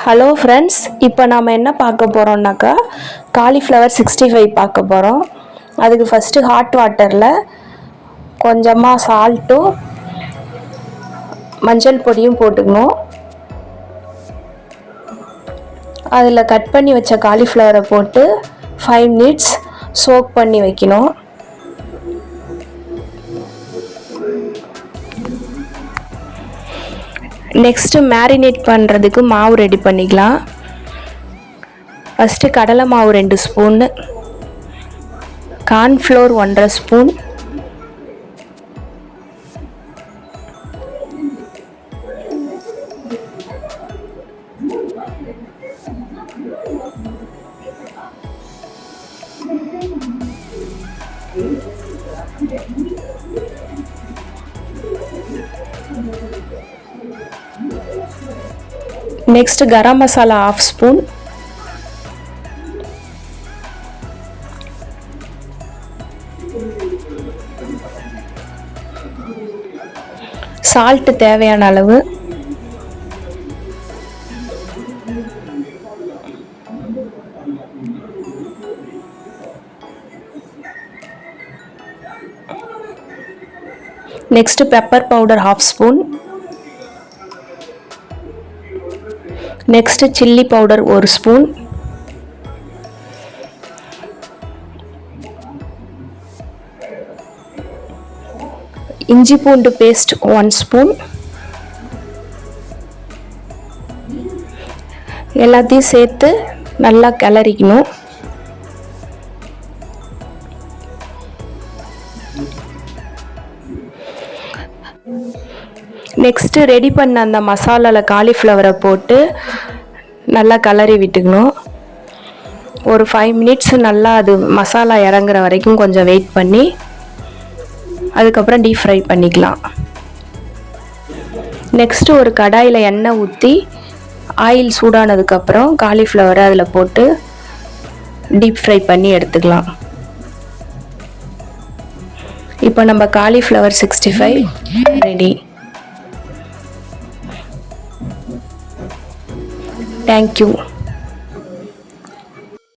Hello friends, இப்போ நாம் என்ன பார்க்க போகிறோம்னாக்கா காலிஃப்ளவர் 65 பார்க்க போகிறோம். அதுக்கு ஃபஸ்ட்டு ஹாட் வாட்டரில் கொஞ்சமாக சால்ட்டும் மஞ்சள் பொடியும் போட்டுக்கணும். அதில் கட் பண்ணி வச்ச காலிஃப்ளவரை போட்டு 5 மினிட்ஸ் சோக் பண்ணி வைக்கணும். நெக்ஸ்ட்டு மேரினேட் பண்ணுறதுக்கு மாவு ரெடி பண்ணிக்கலாம். ஃபஸ்ட்டு கடலை மாவு 2 spoon, cornflour 1.5 spoon, next garam masala 1/2 spoon, salt தேவையான அளவு, next pepper powder 1/2 spoon, next chilli powder 1 spoon, இஞ்சி பூண்டு பேஸ்ட் 1 ஸ்பூன். எல்லாத்தையும் சேர்த்து நல்லா கிளறிக்கணும். நெக்ஸ்ட்டு ரெடி பண்ண அந்த மசாலாவில் காலிஃப்ளவரை போட்டு நல்லா கிளறி விட்டுக்கணும். ஒரு 5 மினிட்ஸ் நல்லா அது மசாலா இறங்குற வரைக்கும் கொஞ்சம் வெயிட் பண்ணி அதுக்கப்புறம் டீப் ஃப்ரை பண்ணிக்கலாம். நெக்ஸ்ட்டு ஒரு கடாயில் எண்ணெய் ஊற்றி ஆயில் சூடானதுக்கப்புறம் காலிஃப்ளவரை அதில் போட்டு டீப் ஃப்ரை பண்ணி எடுத்துக்கலாம். இப்போ நம்ம காலிஃப்ளவர் 65 ரெடி. Thank you.